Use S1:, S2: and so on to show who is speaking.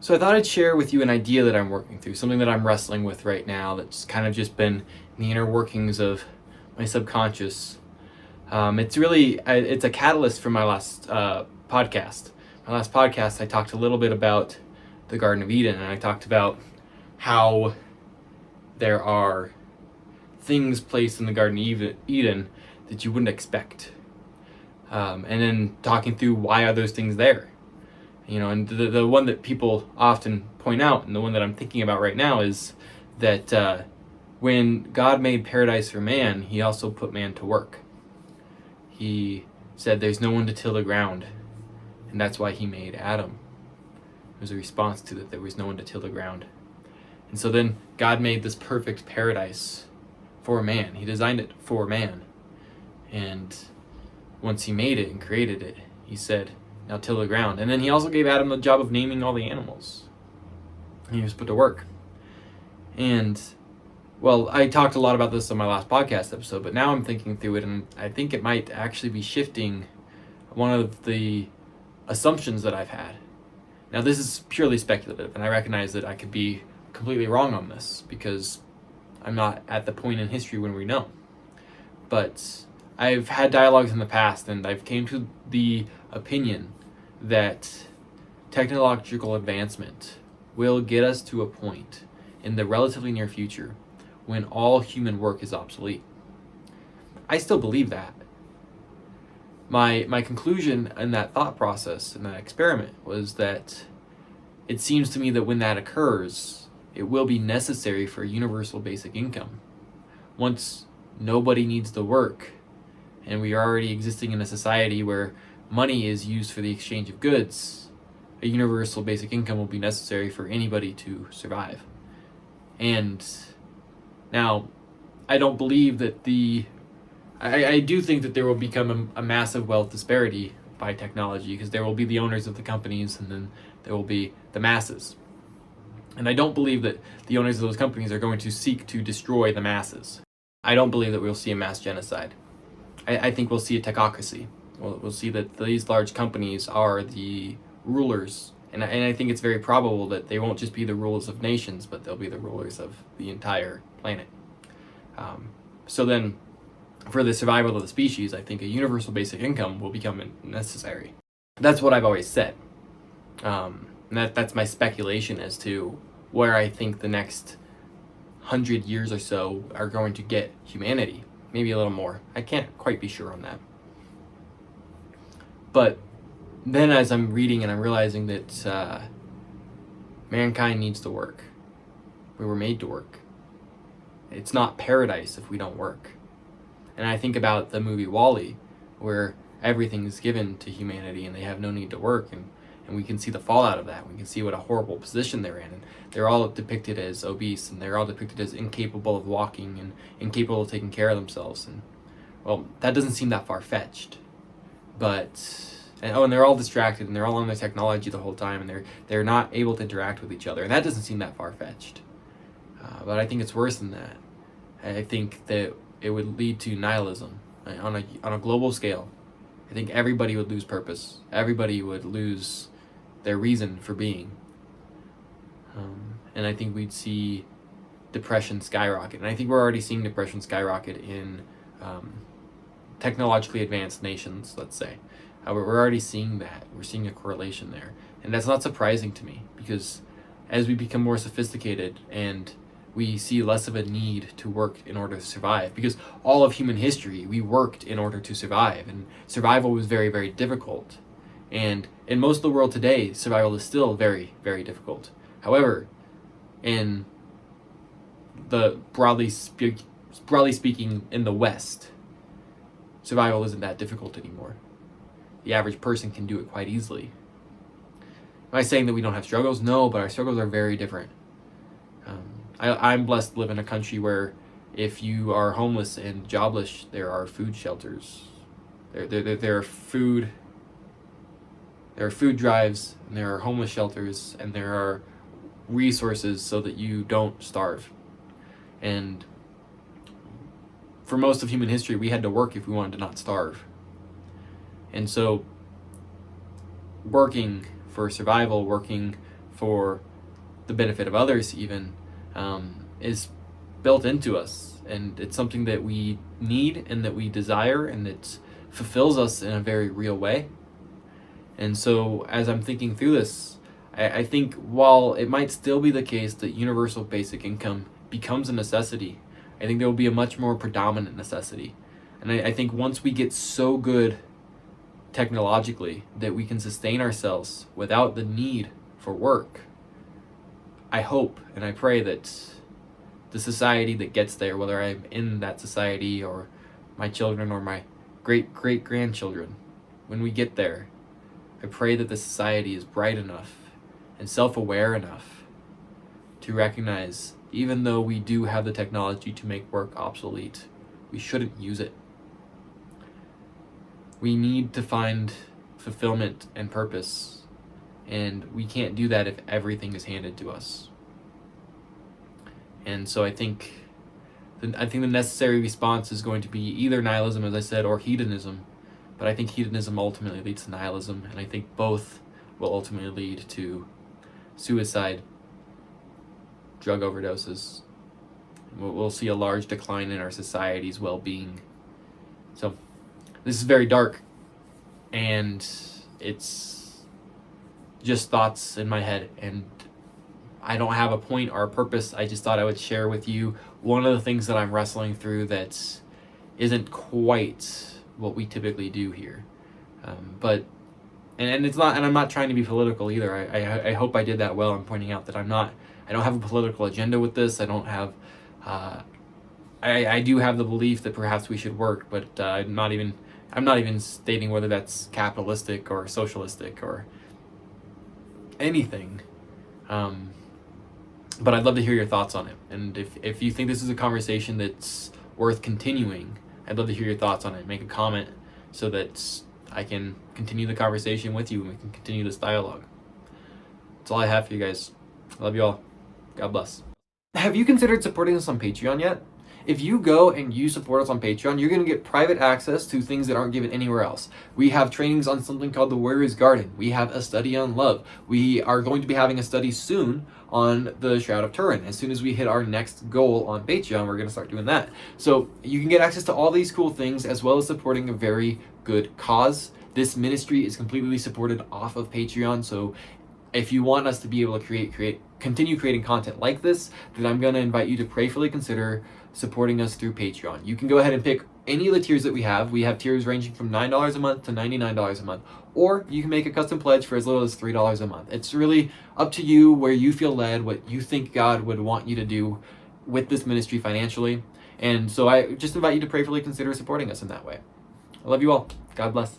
S1: So I thought I'd share with you an idea that I'm working through, something that I'm wrestling with right now that's kind of just been in the inner workings of my subconscious. It's a catalyst for my last podcast. My last podcast, I talked a little bit about the Garden of Eden, and I talked about how there are things placed in the Garden of Eden that you wouldn't expect. And then talking through why are those things there. And the one that people often point out, and the one that I'm thinking about right now, is that when God made paradise for man, he also put man to work. He said there's no one to till the ground, and that's why he made Adam. It was a response to that there was no one to till the ground. And so then God made this perfect paradise for man. He designed it for man. And once he made it and created it, he said, now till the ground. And then he also gave Adam the job of naming all the animals. And he was put to work. And, well, I talked a lot about this on my last podcast episode, but now I'm thinking through it, and I think it might actually be shifting one of the assumptions that I've had. Now, this is purely speculative, and I recognize that I could be completely wrong on this, because I'm not at the point in history when we know. But I've had dialogues in the past, and I've came to the opinion that technological advancement will get us to a point in the relatively near future when all human work is obsolete. I still believe that. My conclusion in that thought process, in that experiment, was that it seems to me that when that occurs, it will be necessary for universal basic income. Once nobody needs to work, and we are already existing in a society where money is used for the exchange of goods, a universal basic income will be necessary for anybody to survive. And now, I don't believe that I do think that there will become a massive wealth disparity by technology, because there will be the owners of the companies, and then there will be the masses. And I don't believe that the owners of those companies are going to seek to destroy the masses. I don't believe that we'll see a mass genocide. I think we'll see a technocracy. We'll see that these large companies are the rulers, and I think it's very probable that they won't just be the rulers of nations, but they'll be the rulers of the entire planet. So then, for the survival of the species, I think a universal basic income will become necessary. That's what I've always said. And that's my speculation as to where I think the next 100 years or so are going to get humanity. Maybe a little more. I can't quite be sure on that. But then as I'm reading and I'm realizing that mankind needs to work. We were made to work. It's not paradise if we don't work. And I think about the movie WALL-E, where everything is given to humanity and they have no need to work, and we can see the fallout of that. We can see what a horrible position they're in. And they're all depicted as obese, and they're all depicted as incapable of walking and incapable of taking care of themselves. And, well, that doesn't seem that far-fetched. And they're all distracted, and they're all on their technology the whole time, and they're not able to interact with each other. And that doesn't seem that far-fetched. But I think it's worse than that. I think that it would lead to nihilism on a global scale. I think everybody would lose purpose. Everybody would lose their reason for being. And I think we'd see depression skyrocket. And I think we're already seeing depression skyrocket in technologically advanced nations, let's say. We're already seeing that. We're seeing a correlation there. And that's not surprising to me, because as we become more sophisticated and we see less of a need to work in order to survive, because all of human history, we worked in order to survive, and survival was very, very difficult. And in most of the world today, survival is still very, very difficult. However, in the broadly speaking, in the West, survival isn't that difficult anymore. The average person can do it quite easily. Am I saying that we don't have struggles? No, but our struggles are very different. I'm blessed to live in a country where if you are homeless and jobless, there are food shelters. There are food drives, and there are homeless shelters, and there are resources so that you don't starve. And for most of human history, we had to work if we wanted to not starve. And so working for survival, working for the benefit of others even, is built into us, and it's something that we need and that we desire, and it fulfills us in a very real way. And so as I'm thinking through this, I think while it might still be the case that universal basic income becomes a necessity, I think there will be a much more predominant necessity. And I think once we get so good technologically that we can sustain ourselves without the need for work, I hope and I pray that the society that gets there, whether I'm in that society or my children or my great-great-grandchildren, when we get there, I pray that the society is bright enough and self-aware enough to recognize, even though we do have the technology to make work obsolete, we shouldn't use it. We need to find fulfillment and purpose, and we can't do that if everything is handed to us. And so I think the necessary response is going to be either nihilism, as I said, or hedonism. But I think hedonism ultimately leads to nihilism, and I think both will ultimately lead to suicide, drug overdoses. We'll see a large decline in our society's well-being. So this is very dark, and it's just thoughts in my head, and I don't have a point or a purpose. I just thought I would share with you one of the things that I'm wrestling through that isn't quite what we typically do here. But it's not, and I'm not trying to be political either. I hope I did that well in pointing out that I don't have a political agenda with this. I don't have, I do have the belief that perhaps we should work, but I'm not even stating whether that's capitalistic or socialistic or anything. But I'd love to hear your thoughts on it. And if you think this is a conversation that's worth continuing, I'd love to hear your thoughts on it. Make a comment so that I can continue the conversation with you and we can continue this dialogue. That's all I have for you guys. I love you all. God bless. Have you considered supporting us on Patreon yet? If you go and you support us on Patreon, you're going to get private access to things that aren't given anywhere else. We have trainings on something called the Warrior's Garden. We have a study on love. We are going to be having a study soon on the Shroud of Turin. As soon as we hit our next goal on Patreon, we're going to start doing that. So you can get access to all these cool things as well as supporting a very good cause. This ministry is completely supported off of Patreon. So if you want us to be able to continue creating content like this, then I'm going to invite you to prayerfully consider supporting us through Patreon. You can go ahead and pick any of the tiers that we have. We have tiers ranging from $9 a month to $99 a month, or you can make a custom pledge for as little as $3 a month. It's really up to you where you feel led, what you think God would want you to do with this ministry financially. And so I just invite you to prayerfully consider supporting us in that way. I love you all. God bless.